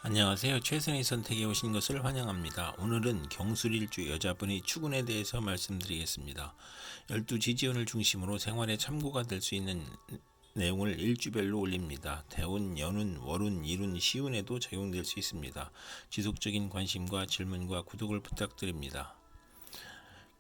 안녕하세요. 최선의 선택에 오신 것을 환영합니다. 오늘은 경술일주 여자분의 추군에 대해서 말씀드리겠습니다. 12지지연을 중심으로 생활에 참고가 될 수 있는 내용을 일주별로 올립니다. 대운, 연운, 월운, 일운, 시운에도 적용될 수 있습니다. 지속적인 관심과 질문과 구독을 부탁드립니다.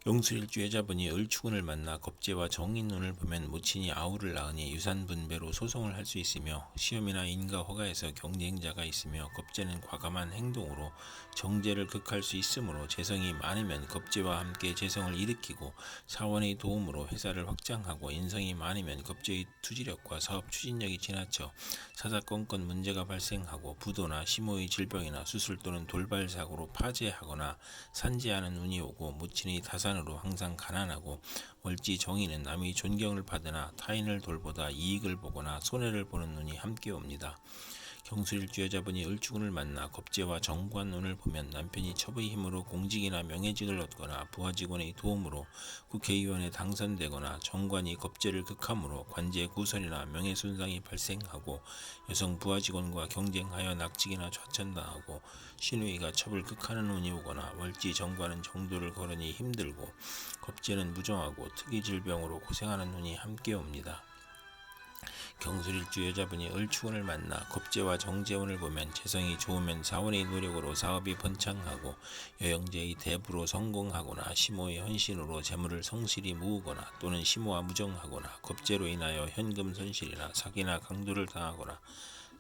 경술일주 여자분이 을추군을 만나 겁재와 정인운을 보면 모친이 아우를 낳으니 유산분배로 소송을 할 수 있으며, 시험이나 인가 허가에서 경쟁자가 있으며 겁재는 과감한 행동으로 정제를 극할 수 있으므로, 재성이 많으면 겁재와 함께 재성을 일으키고 사원의 도움으로 회사를 확장하고, 인성이 많으면 겁재의 투지력과 사업 추진력이 지나쳐 사사건건 문제가 발생하고 부도나 심호의 질병이나 수술 또는 돌발 사고로 파재하거나 산재하는 운이 오고, 모친의 다산으로 항상 가난하고, 월지 정인은 남의 존경을 받으나 타인을 돌보다 이익을 보거나 손해를 보는 운이 함께 옵니다. 경술일주 여자분이 을추군을 만나 겁재와 정관운을 보면 남편이 첩의 힘으로 공직이나 명예직을 얻거나, 부하직원의 도움으로 국회의원에 당선되거나, 정관이 겁재를 극함으로 관제 구설이나 명예손상이 발생하고, 여성 부하직원과 경쟁하여 낙직이나 좌천당하고, 신우이가 첩을 극하는 운이 오거나, 월지 정관은 정도를 걸으니 힘들고 겁재는 무정하고 특이질병으로 고생하는 운이 함께 옵니다. 경술일주 여자분이 을추군을 만나 겁재와 정재운을 보면 재성이 좋으면 사원의 노력으로 사업이 번창하고, 여영제의 대부로 성공하거나, 시모의 헌신으로 재물을 성실히 모으거나, 또는 시모와 무정하거나, 겁재로 인하여 현금 손실이나 사기나 강도를 당하거나,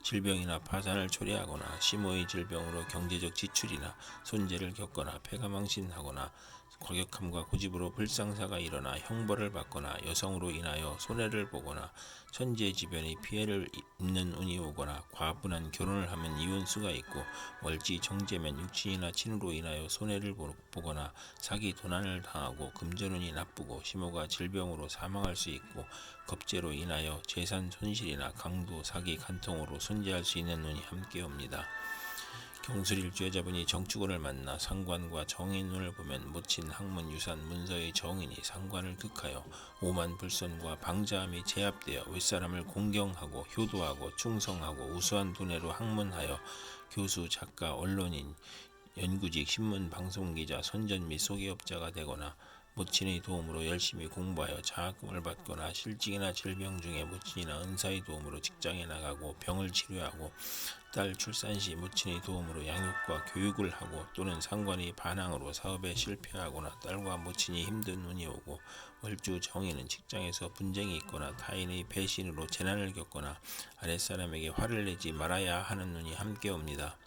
질병이나 파산을 초래하거나, 시모의 질병으로 경제적 지출이나 손재를 겪거나, 폐가망신하거나, 과격함과 고집으로 불상사가 일어나 형벌을 받거나, 여성으로 인하여 손해를 보거나, 천재지변의 피해를 입는 운이 오거나, 과분한 결혼을 하면 이혼수가 있고, 월지 정제면 육친이나 친으로 인하여 손해를 보거나 사기 도난을 당하고, 금전운이 나쁘고 시모가 질병으로 사망할 수 있고, 겁재로 인하여 재산 손실이나 강도, 사기, 간통으로 손재할 수 있는 운이 함께 옵니다. 경술일주 여자분이 정축운을 만나 상관과 정인운을 보면 모친, 학문, 유산, 문서의 정인이 상관을 극하여 오만불손과 방자함이 제압되어 윗사람을 공경하고 효도하고 충성하고 우수한 두뇌로 학문하여 교수, 작가, 언론인, 연구직, 신문, 방송기자, 선전 및 소기업자가 되거나, 모친의 도움으로 열심히 공부하여 장학금을 받거나, 실직이나 질병 중에 모친이나 은사의 도움으로 직장에 나가고 병을 치료하고, 딸 출산 시 모친의 도움으로 양육과 교육을 하고, 또는 상관의 반항으로 사업에 실패하거나 딸과 모친이 힘든 운이 오고, 월주 정인은 직장에서 분쟁이 있거나 타인의 배신으로 재난을 겪거나 아랫사람에게 화를 내지 말아야 하는 운이 함께 옵니다.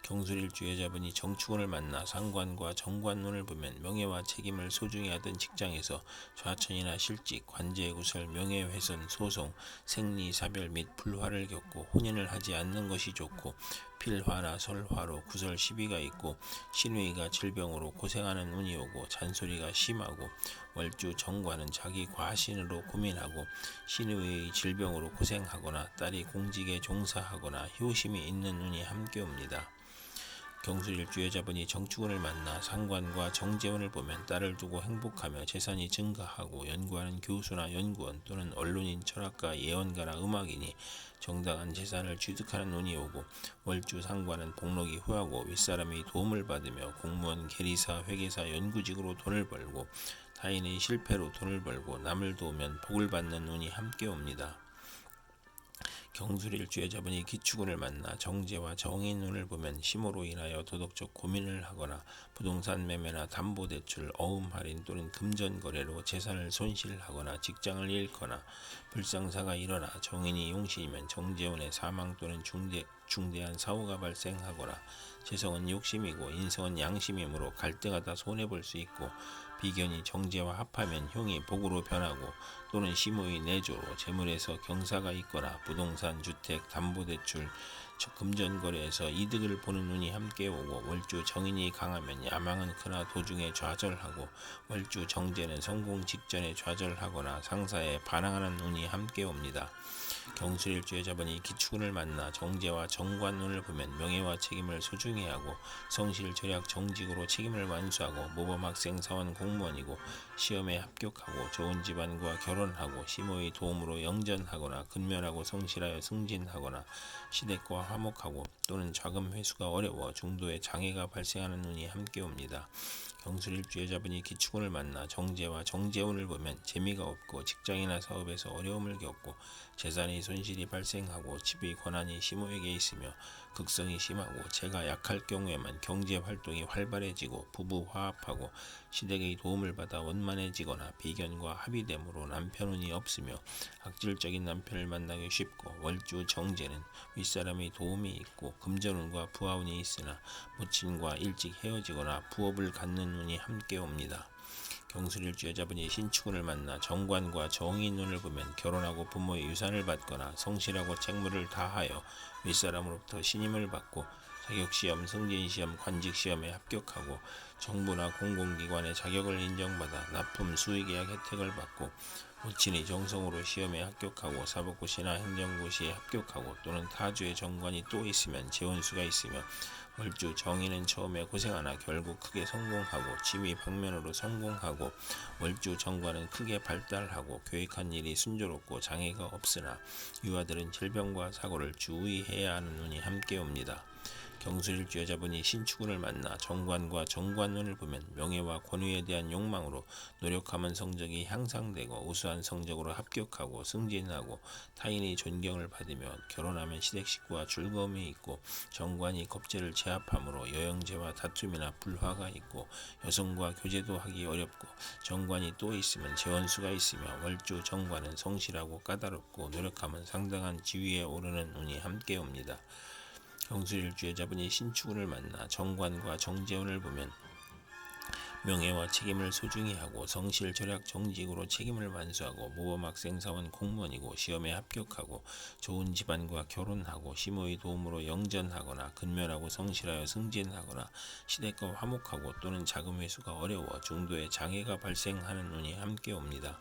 경술일주 여자분이 정축운을 만나 상관과 정관운을 보면 명예와 책임을 소중히 하던 직장에서 좌천이나 실직, 관제구설, 명예훼손, 소송, 생리, 사별 및 불화를 겪고, 혼인을 하지 않는 것이 좋고, 필화나 설화로 구설 시비가 있고, 신우이가 질병으로 고생하는 운이 오고, 잔소리가 심하고, 월주 정관은 자기 과신으로 고민하고, 신우이의 질병으로 고생하거나, 딸이 공직에 종사하거나 효심이 있는 운이 함께 옵니다. 경술일주 여자분이 정축운을 만나 상관과 정재운을 보면 딸을 두고 행복하며 재산이 증가하고, 연구하는 교수나 연구원 또는 언론인, 철학가, 예언가나 음악인이 정당한 재산을 취득하는 운이 오고, 월주 상관은 복록이 후하고 윗사람의 도움을 받으며 공무원, 계리사, 회계사, 연구직으로 돈을 벌고, 타인의 실패로 돈을 벌고 남을 도우면 복을 받는 운이 함께 옵니다. 경술일주 여자분이 기축운을 만나 정제와 정인운을 보면 심호로 인하여 도덕적 고민을 하거나, 부동산 매매나 담보대출, 어음 할인 또는 금전 거래로 재산을 손실하거나 직장을 잃거나, 불상사가 일어나 정인이 용신이면 정재운의 사망 또는 중대한 사고가 발생하거나, 재성은 욕심이고 인성은 양심이므로 갈등하다 손해볼 수 있고, 비견이 정제와 합하면 형이 복으로 변하고, 또는 시모의 내조로 재물에서 경사가 있거나, 부동산, 주택, 담보대출, 금전거래에서 이득을 보는 운이 함께 오고, 월주 정인이 강하면 야망은 크나 도중에 좌절하고, 월주 정제는 성공 직전에 좌절하거나 상사에 반항하는 운이 함께 옵니다. 경술일주 여자분이 기축운을 만나 정제와 정관운을 보면 명예와 책임을 소중히 하고 성실 절약 정직으로 책임을 완수하고 모범학생 사원 공무원이고 시험에 합격하고 좋은 집안과 결혼하고 시모의 도움으로 영전하거나 근면하고 성실하여 승진하거나 시댁과 화목하고 또는 자금 회수가 어려워 중도에 장애가 발생하는 운이 함께 옵니다. 경술일주 여자분이 기축운을 만나 정제와 정제운을 보면 재미가 없고 직장이나 사업에서 어려움을 겪고 재산의 손실이 발생하고 집의 권한이 시모에게 있으며 극성이 심하고 재가 약할 경우에만 경제 활동이 활발해지고 부부 화합하고 시댁의 도움을 받아 원만해지거나 비견과 합의됨으로 남편운이 없으며 악질적인 남편을 만나기 쉽고 월주 정제는 윗사람의 도움이 있고 금전운과 부하운이 있으나 모친과 일찍 헤어지거나 부업을 갖는 운이 함께 옵니다. 경술일주 여자분이 신축운을 만나 정관과 정인운을 보면 결혼하고 부모의 유산을 받거나 성실하고 책무를 다하여 윗사람으로부터 신임을 받고 자격시험, 승진시험, 관직시험에 합격하고 정부나 공공기관의 자격을 인정받아 납품 수의계약 혜택을 받고 모친의 정성으로 시험에 합격하고 사법고시나 행정고시에 합격하고 또는 타주의 정관이 또 있으면 재원수가 있으며 월주 정인은 처음에 고생하나 결국 크게 성공하고 취미 방면으로 성공하고 월주 정관은 크게 발달하고 교육한 일이 순조롭고 장애가 없으나 유아들은 질병과 사고를 주의해야 하는 운이 함께 옵니다. 경술일주 여자분이 신축운을 만나 정관과 정관운을 보면 명예와 권위에 대한 욕망으로 노력하면 성적이 향상되고 우수한 성적으로 합격하고 승진하고 타인의 존경을 받으며 결혼하면 시댁 식구와 즐거움이 있고 정관이 겁재를 제압하므로 여영제와 다툼이나 불화가 있고 여성과 교제도 하기 어렵고 정관이 또 있으면 재원수가 있으며 월주 정관은 성실하고 까다롭고 노력하면 상당한 지위에 오르는 운이 함께 옵니다. 경술일주 여자분이 신축운을 만나 정관과 정제운을 보면 명예와 책임을 소중히 하고 성실 절약 정직으로 책임을 완수하고 모범학생 사원 공무원이고 시험에 합격하고 좋은 집안과 결혼하고 시모의 도움으로 영전하거나 근면하고 성실하여 승진하거나 시댁과 화목하고 또는 자금 회수가 어려워 중도에 장애가 발생하는 운이 함께 옵니다.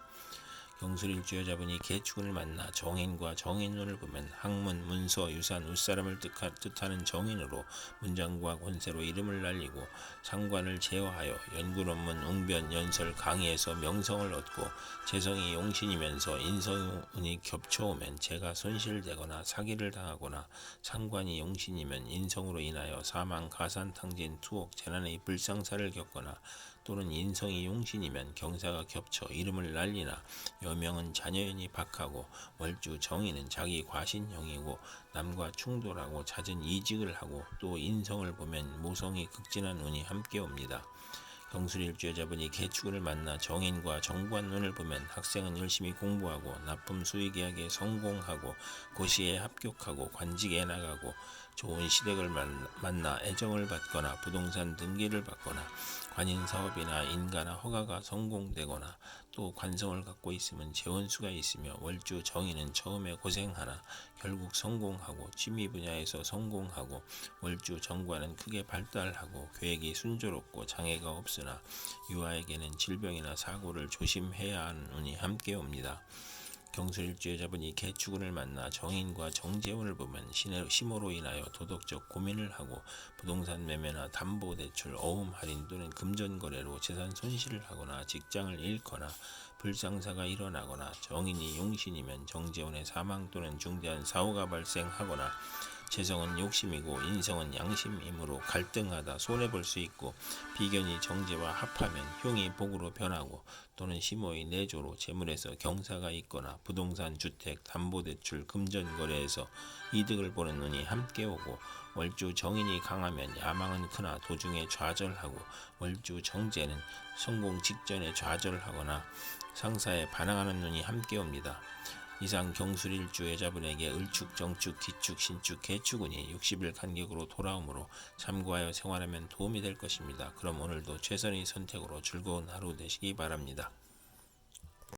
경술일주 여자분이 개축운을 만나 정인과 정인운을 보면 학문, 문서, 유산, 윗사람을 뜻하는 정인으로 문장과 권세로 이름을 날리고 상관을 제어하여 연구 논문, 웅변, 연설, 강의에서 명성을 얻고 재성이 용신이면서 인성운이 겹쳐오면 재가 손실되거나 사기를 당하거나 상관이 용신이면 인성으로 인하여 사망, 가산, 탕진, 투옥, 재난의 불상사를 겪거나 또는 인성이 용신이면 경사가 겹쳐 이름을 날리나 여명은 자녀인이 박하고 월주 정인은 자기 과신형이고 남과 충돌하고 잦은 이직을 하고 또 인성을 보면 모성이 극진한 운이 함께 옵니다. 경술일주 여자분이 개축운을 만나 정인과 정관운을 보면 학생은 열심히 공부하고 납품 수의계약에 성공하고 고시에 합격하고 관직에 나가고 좋은 시댁을 만나 애정을 받거나 부동산 등기를 받거나 관인사업이나 인가나 허가가 성공되거나 또 관성을 갖고 있으면 재원수가 있으며 월주 정인은 처음에 고생하나 결국 성공하고 취미 분야에서 성공하고 월주 정관은 크게 발달하고 계획이 순조롭고 장애가 없으나 유아에게는 질병이나 사고를 조심해야 하는 운이 함께 옵니다. 경술일주 여자분이 개축운을 만나 정인과 정재운을 보면 심호로 인하여 도덕적 고민을 하고 부동산 매매나 담보대출, 어음 할인 또는 금전거래로 재산 손실을 하거나 직장을 잃거나 불상사가 일어나거나 정인이 용신이면 정재운의 사망 또는 중대한 사고가 발생하거나 재성은 욕심이고 인성은 양심이므로 갈등하다 손해볼 수 있고 비견이 정제와 합하면 흉이 복으로 변하고 또는 시모의 내조로 재물에서 경사가 있거나 부동산, 주택, 담보대출, 금전거래에서 이득을 보는 운이 함께 오고 월주 정인이 강하면 야망은 크나 도중에 좌절하고 월주 정제는 성공 직전에 좌절하거나 상사에 반항하는 눈이 함께 옵니다. 이상 경술일주 여자분에게 을축, 정축, 기축, 신축, 개축운이 60일 간격으로 돌아오므로 참고하여 생활하면 도움이 될 것입니다. 그럼 오늘도 최선의 선택으로 즐거운 하루 되시기 바랍니다.